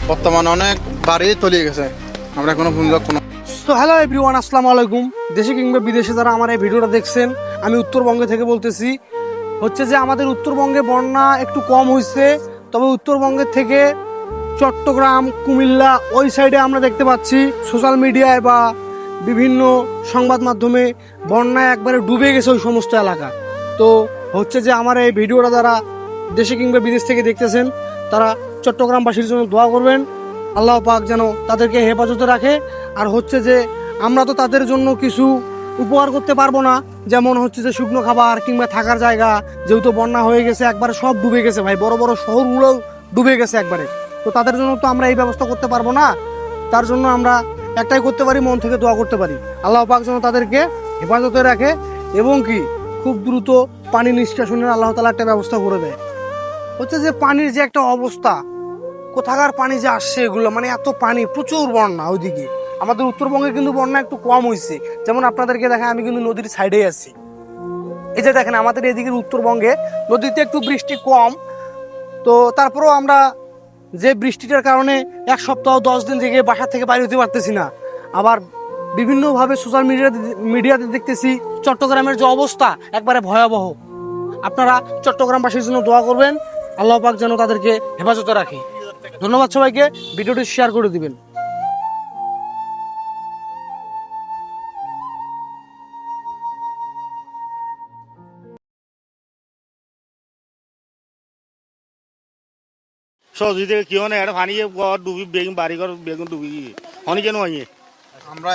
বর্তমানে অনেক বাড়ি তলিয়ে গেছে। আমরা কোনো কোনো তো হ্যালো এভরিওয়ান, আসসালামু আলাইকুম। দেশে কিংবা বিদেশে যারা আমার এই ভিডিওটা দেখছেন, আমি উত্তরবঙ্গে থেকে বলতেছি। হচ্ছে যে আমাদের উত্তরবঙ্গে বন্যা একটু কম হয়েছে, তবে উত্তরবঙ্গের থেকে চট্টগ্রাম, কুমিল্লা ওই সাইডে আমরা দেখতে পাচ্ছি সোশ্যাল মিডিয়ায় বা বিভিন্ন সংবাদ মাধ্যমে বন্যায় একবারে ডুবে গেছে ওই সমস্ত এলাকা। তো হচ্ছে যে আমার এই ভিডিওটা যারা দেশে কিংবা বিদেশ থেকে দেখতেছেন, তারা চট্টগ্রামবাসীর জন্য দোয়া করবেন। আল্লাহ পাক যেন তাদেরকে হেফাজতে রাখে। আর হচ্ছে যে আমরা তো তাদের জন্য কিছু উপকার করতে পারবো না, যেমন হচ্ছে যে শুকনো খাবার কিংবা থাকার জায়গা, যেহেতু বন্যা হয়ে গেছে একবারে সব ডুবে গেছে ভাই, বড় বড় শহরগুলোও ডুবে গেছে একবারে। তো তাদের জন্য তো আমরা এই ব্যবস্থা করতে পারবো না। তার জন্য আমরা একটাই করতে পারি, মন থেকে দোয়া করতে পারি আল্লাহ পাক যেন তাদেরকে হেফাজতে রাখে এবং কি খুব দ্রুত পানি নিষ্কাশনের আল্লাহ তাআলা একটা ব্যবস্থা করে দেয়। হচ্ছে যে পানির যে একটা অবস্থা, কোথাকার পানি যে আসছে এগুলো, মানে এত পানি, প্রচুর বন্যা ওইদিকে। আমাদের উত্তরবঙ্গে কিন্তু বন্যা একটু কম হয়েছে। যেমন আপনাদেরকে দেখেন, আমি কিন্তু নদীর সাইডে আছি। এই যে দেখেন আমাদের এদিকের উত্তরবঙ্গে নদীতে একটু বৃষ্টি কম, তো তারপরেও আমরা যে বৃষ্টিটার কারণে এক সপ্তাহ 10 দিন থেকে বাসা থেকে বাইরে হতে পারতেছি না। আবার বিভিন্নভাবে সোশ্যাল মিডিয়াতে দেখতেছি চট্টগ্রামের যে অবস্থা একবারে ভয়াবহ। আপনারা চট্টগ্রামবাসীর জন্য দোয়া করবেন, আল্লাহ পাক যেন তাদেরকে হেফাজতে রাখে। ধন্যবাদ সবাইকে, ভিডিওটি শেয়ার করে দিবেন। সহযোগিতা কি হয় না, এটা পানি ডুবি বেগুন বাড়ি ঘর বেগুন ডুবি হনি কেন আইয়ে আমরা